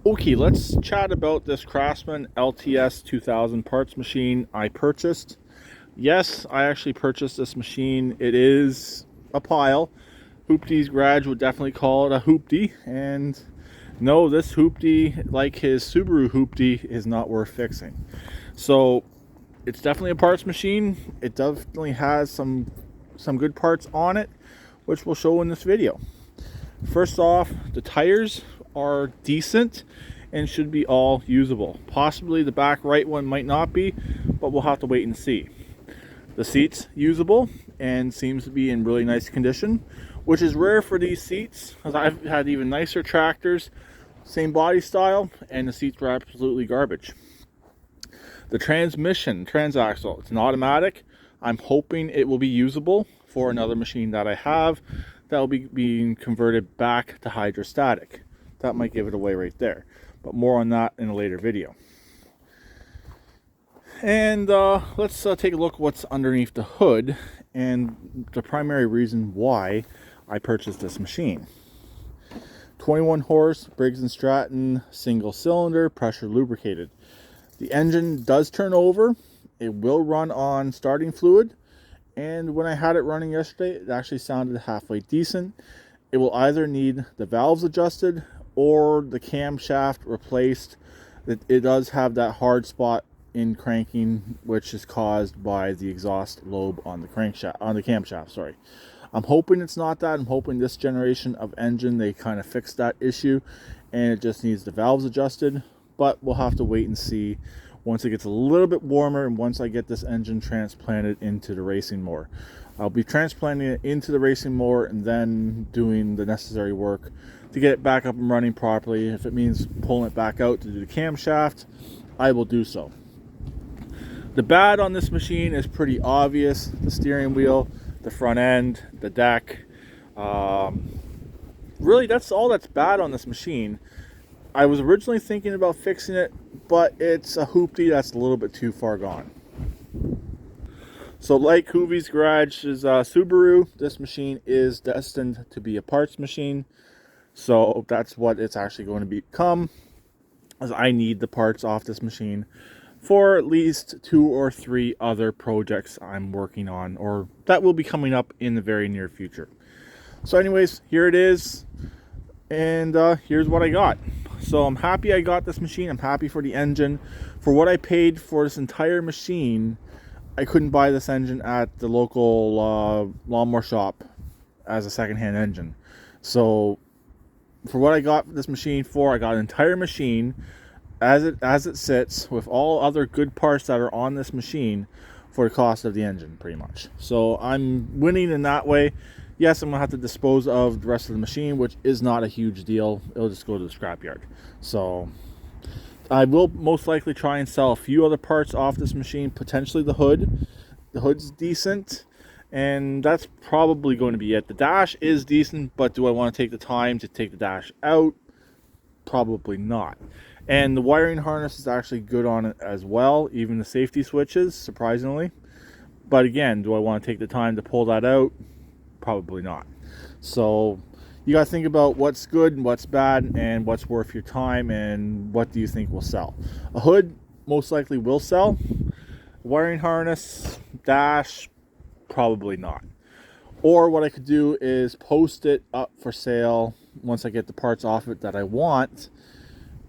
Okay, let's chat about this Craftsman LTS2000 parts machine I purchased. Yes, I actually purchased this machine. It is a pile. Hooptie's garage would definitely call it a hoopty. And no, this hoopty, like his Subaru hoopty, is not worth fixing. So it's definitely a parts machine. It definitely has some good parts on it, which we'll show in this video. First off, the tires are decent and should be all usable. Possibly the back right one might not be, but we'll have to wait and see. The seat's usable and seems to be in really nice condition, which is rare for these seats, because I've had even nicer tractors, same body style, and the seats were absolutely garbage. The transmission, transaxle, it's an automatic. I'm hoping it will be usable for another machine that I have that will be being converted back to hydrostatic. That might give it away right there, but more on that in a later video. And let's take a look at what's underneath the hood and the primary reason why I purchased this machine. 21 horse Briggs & Stratton single cylinder, pressure lubricated. The engine does turn over. It will run on starting fluid, and when I had it running yesterday, it actually sounded halfway decent. It will either need the valves adjusted or the camshaft replaced. It does have that hard spot in cranking, which is caused by the exhaust lobe on the camshaft. Sorry. I'm hoping it's not that. I'm hoping this generation of engine they kind of fixed that issue, and it just needs the valves adjusted. But we'll have to wait and see once it gets a little bit warmer and once I get this engine transplanted into the racing mower. I'll be transplanting it into the racing mower and then doing the necessary work to get it back up and running properly. If it means pulling it back out to do the camshaft, I will do so. The bad on this machine is pretty obvious. The steering wheel, the front end, the deck. Really, that's all that's bad on this machine. I was originally thinking about fixing it, but it's a hoopty that's a little bit too far gone. So like Hoovie's Garage's Subaru, this machine is destined to be a parts machine. So that's what it's actually going to become, as I need the parts off this machine for at least 2 or 3 other projects I'm working on, or that will be coming up in the very near future. So anyways, here it is, and here's what I got. So I'm happy I got this machine. I'm happy for the engine. For what I paid for this entire machine, I couldn't buy this engine at the local lawnmower shop as a secondhand engine. So for what I got this machine for, I got an entire machine as it sits with all other good parts that are on this machine for the cost of the engine, pretty much. So I'm winning in that way. Yes, I'm gonna have to dispose of the rest of the machine, which is not a huge deal. It'll just go to the scrapyard. So I will most likely try and sell a few other parts off this machine, potentially the hood. The hood's decent, and that's probably going to be it. The dash is decent, but do I want to take the time to take the dash out? Probably not. And the wiring harness is actually good on it as well, even the safety switches, surprisingly. But again, do I want to take the time to pull that out? Probably not. So you got to think about what's good and what's bad and what's worth your time and what do you think will sell. A hood most likely will sell. Wiring harness, dash, probably not. Or what I could do is post it up for sale once I get the parts off it that I want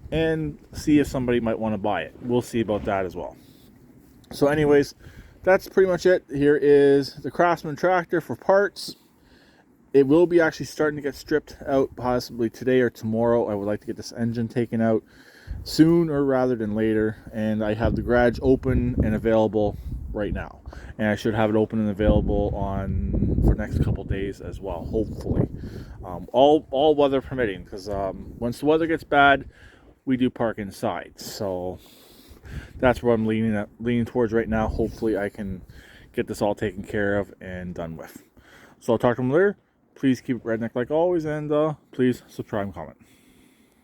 and see if somebody might want to buy it. We'll see about that as well. So anyways, that's pretty much it. Here is the Craftsman tractor for parts. It will be actually starting to get stripped out possibly today or tomorrow. I would like to get this engine taken out sooner rather than later, and I have the garage open and available right now, and I should have it open and available for next couple days as well, hopefully. All weather permitting, because once the weather gets bad, we do park inside. So that's where I'm leaning towards right now. Hopefully I can get this all taken care of and done with. So I'll talk to them later. Please keep it redneck like always, and please subscribe and comment.